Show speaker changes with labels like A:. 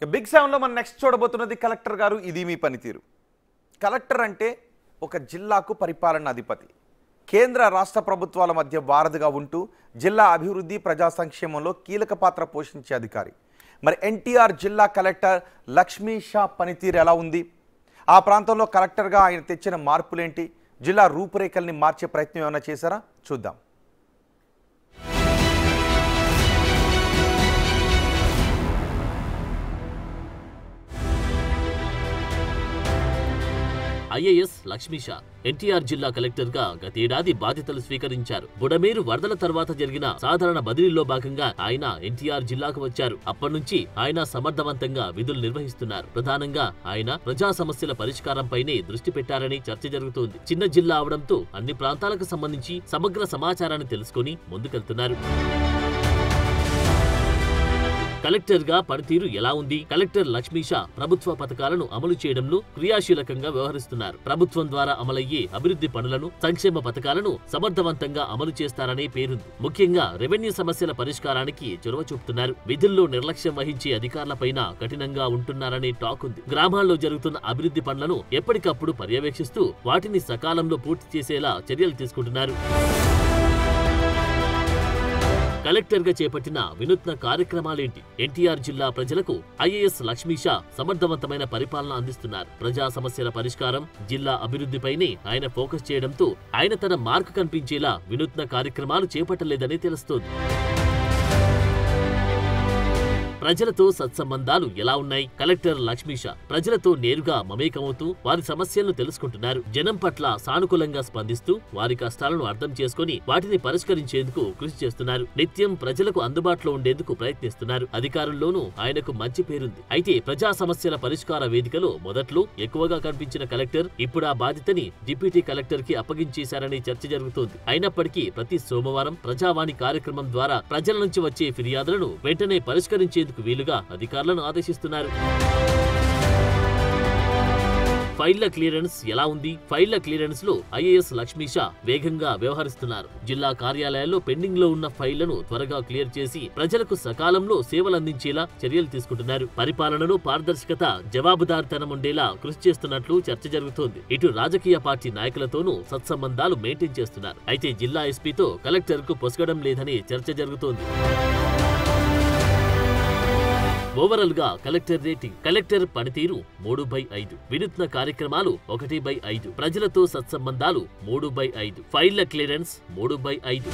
A: Big 7లో మనం next చూడబోతున్నది collector గారు ఇది మీ పనితీరు. కలెక్టర్ అంటే ఒక జిల్లాకు పరిపాలన అధిపతి. కేంద్ర రాష్ట్ర ప్రభుత్వాల మధ్య వారధిగా ఉంటూ జిల్లా అభివృద్ధి ప్రజా సంక్షేమంలో కీలక పాత్ర పోషించే అధికారి. మరి ఎన్టీఆర్ జిల్లా కలెక్టర్ లక్ష్మీ షా పనితీరు ఎలా ఉంది? ఆ ప్రాంతంలో కలెక్టర్గా ఆయన తెచ్చిన మార్పులేంటి? జిల్లా రూపురేఖల్ని మార్చే ప్రయత్నం ఏమైనా చేశారా? చూద్దాం.
B: ఐఏఎస్ లక్ష్మీ షా ఎన్టీఆర్ జిల్లా కలెక్టర్ గా గతేడాది బాధ్యతలు స్వీకరించారు. బుడమేరు వరదల తర్వాత జరిగిన సాధారణ బదిలీలో భాగంగా ఆయన ఎన్టీఆర్ జిల్లాకు వచ్చారు. అప్పటి నుంచి ఆయన సమర్థవంతంగా విధులు నిర్వహిస్తున్నారు. ప్రధానంగా ఆయన ప్రజా సమస్యల పరిష్కారంపైనే దృష్టి పెట్టారని చర్చ జరుగుతోంది. చిన్న జిల్లా అవడంతో అన్ని ప్రాంతాలకు సంబంధించి సమగ్ర సమాచారాన్ని తెలుసుకుని ముందుకెళ్తున్నారు. కలెక్టర్ గా పనితీరు ఎలా ఉంది? కలెక్టర్ లక్ష్మీ షా ప్రభుత్వ పథకాలను అమలు చేయడంలో క్రియాశీలకంగా వ్యవహరిస్తున్నారు. ప్రభుత్వం ద్వారా అమలయ్యే అభివృద్ధి పనులను, సంక్షేమ పథకాలను సమర్థవంతంగా అమలు చేస్తారనే పేరుంది. ముఖ్యంగా రెవెన్యూ సమస్యల పరిష్కారానికి చొరవ చూపుతున్నారు. విధుల్లో నిర్లక్ష్యం వహించే అధికారులపైన కఠినంగా ఉంటున్నారనే టాక్ ఉంది. గ్రామాల్లో జరుగుతున్న అభివృద్ధి పనులను ఎప్పటికప్పుడు పర్యవేక్షిస్తూ వాటిని సకాలంలో పూర్తి చేసేలా చర్యలు తీసుకుంటున్నారు. కలెక్టర్ గా చేపట్టిన వినూత్న కార్యక్రమాలేంటి? ఎన్టీఆర్ జిల్లా ప్రజలకు ఐఏఎస్ లక్ష్మీ షా సమర్థవంతమైన పరిపాలన అందిస్తున్నారు. ప్రజా సమస్యల పరిష్కారం, జిల్లా అభివృద్ధిపైనే ఆయన ఫోకస్ చేయడంతో ఆయన తన మార్కు కనిపించేలా వినూత్న కార్యక్రమాలు చేపట్టలేదని తెలుస్తోంది. ప్రజలతో సత్సంబంధాలు ఎలా ఉన్నాయి? కలెక్టర్ లక్ష్మీ షా ప్రజలతో నేరుగా మమేకమవుతూ వారి సమస్యలను తెలుసుకుంటున్నారు. జనం పట్ల సానుకూలంగా స్పందిస్తూ వారి కష్టాలను అర్థం చేసుకుని వాటిని పరిష్కరించేందుకు కృషి చేస్తున్నారు. నిత్యం ప్రజలకు అందుబాటులో ఉండేందుకు ప్రయత్నిస్తున్నారు. అధికారుల్లోనూ ఆయనకు మంచి పేరుంది. అయితే ప్రజా సమస్యల పరిష్కార వేదికలో మొదట్లో ఎక్కువగా కనిపించిన కలెక్టర్ ఇప్పుడు ఆ బాధ్యతని డిప్యూటీ కలెక్టర్ కి అప్పగించేశారనే చర్చ జరుగుతోంది. అయినప్పటికీ ప్రతి సోమవారం ప్రజావాణి కార్యక్రమం ద్వారా ప్రజల నుంచి వచ్చే ఫిర్యాదులను వెంటనే పరిష్కరించేందుకు వీలుగా అధికారులను ఆదేశిస్తున్నారు. ఫైళ్ల క్లియరెన్స్ ఎలా ఉంది? ఫైళ్ల క్లియరెన్స్ లో ఐఏఎస్ లక్ష్మీ షా వేగంగా వ్యవహరిస్తున్నారు. జిల్లా కార్యాలయాల్లో పెండింగ్ లో ఉన్న ఫైళ్లను త్వరగా క్లియర్ చేసి ప్రజలకు సకాలంలో సేవలందించేలా చర్యలు తీసుకుంటున్నారు. పరిపాలనలో పారదర్శకత, జవాబుదారితనం ఉండేలా కృషి చేస్తున్నట్లు చర్చ జరుగుతోంది. ఇటు రాజకీయ పార్టీ నాయకులతోనూ సత్సంబంధాలు మెయింటైన్ చేస్తున్నారు. అయితే జిల్లా ఎస్పీతో కలెక్టర్ కు పొసగడం లేదని చర్చ జరుగుతోంది. ఓవరాల్ గా కలెక్టర్ రేటింగ్: కలెక్టర్ పనితీరు 3/5, వినూత్న కార్యక్రమాలు 1/5, ప్రజలతో సత్సంబంధాలు 3/5, ఫైళ్ల క్లియరెన్స్ 3/5.